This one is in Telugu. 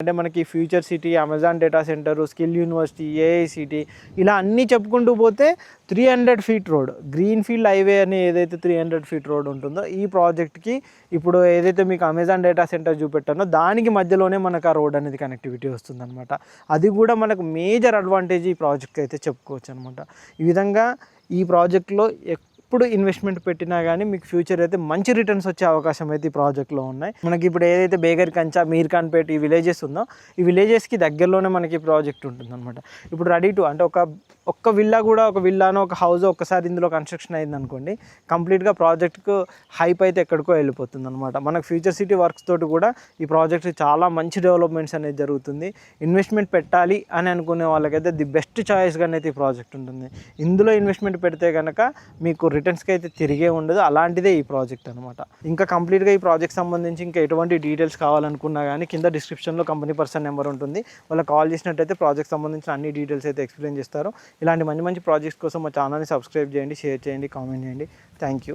అంటే మనకి future city, Amazon data centre, skill university, AI city ఇలా అన్నీ చెప్పుకుంటూ పోతే 300 feet road green field highway అని ఏదైతే 300 ఫీట్ రోడ్ ఉంటుందో ఈ ప్రాజెక్ట్కి ఇప్పుడు ఏదైతే మీకు అమెజాన్ డేటా సెంటర్ చూపెట్టానో దానికి మధ్యలోనే మనకు ఆ రోడ్ అనేది కనెక్టివిటీ వస్తుందన్నమాట. అది కూడా మనకు మేజర్ అడ్వాంటేజ్ ఈ ప్రాజెక్ట్కి అయితే చెప్పుకోవచ్చు అనమాట. ఈ విధంగా ఈ ప్రాజెక్ట్లో ఎప్పుడు ఇన్వెస్ట్మెంట్ పెట్టినా కానీ మీకు ఫ్యూచర్ అయితే మంచి రిటర్న్స్ వచ్చే అవకాశం అయితే ఈ ప్రాజెక్ట్లో ఉన్నాయి. మనకి ఇప్పుడు ఏదైతే బేగర్ కంచా, మీర్ఖాన్పేట్ ఈ విలేజెస్ ఉందో ఈ విలేజెస్కి దగ్గరలోనే మనకి ప్రాజెక్ట్ ఉంటుందన్నమాట. ఇప్పుడు రెడీ టు అంటే ఒక్క విల్లా కూడా ఒక విల్లానో ఒక హౌస్ ఒక్కసారి ఇందులో కన్స్ట్రక్షన్ అయింది అనుకోండి, కంప్లీట్గా ప్రాజెక్ట్కు హైప్ అయితే ఎక్కడికో వెళ్ళిపోతుంది అనమాట. మనకు ఫ్యూచర్ సిటీ వర్క్స్ తోటి కూడా ఈ ప్రాజెక్ట్ చాలా మంచి డెవలప్మెంట్స్ అనేది జరుగుతుంది. ఇన్వెస్ట్మెంట్ పెట్టాలి అని అనుకునే వాళ్ళకైతే ది బెస్ట్ చాయిస్గా అయితే ఈ ప్రాజెక్ట్ ఉంటుంది. ఇందులో ఇన్వెస్ట్మెంట్ పెడితే కనుక మీకు రిటర్న్స్కి అయితే తిరిగే ఉండదు. అలాంటిదే ఈ ప్రాజెక్ట్ అనమాట. ఇంకా కంప్లీట్గా ఈ ప్రాజెక్ట్ సంబంధించి ఇంకా ఎటువంటి డీటెయిల్స్ కావాలనుకున్నా కానీ కింద డిస్క్రిప్షన్లో కంపెనీ పర్సన్ నెంబర్ ఉంటుంది. వాళ్ళకి కాల్ చేసినట్టయితే ప్రాజెక్ట్ సంబంధించిన అన్ని డీటెయిల్స్ అయితే ఎక్స్ప్లెయిన్ చేస్తారు. ఇలాంటి మంచి మంచి ప్రాజెక్ట్స్ కోసం మా ఛానల్ని సబ్స్క్రైబ్ చేయండి, షేర్ చేయండి, కామెంట్ చేయండి. Thank you.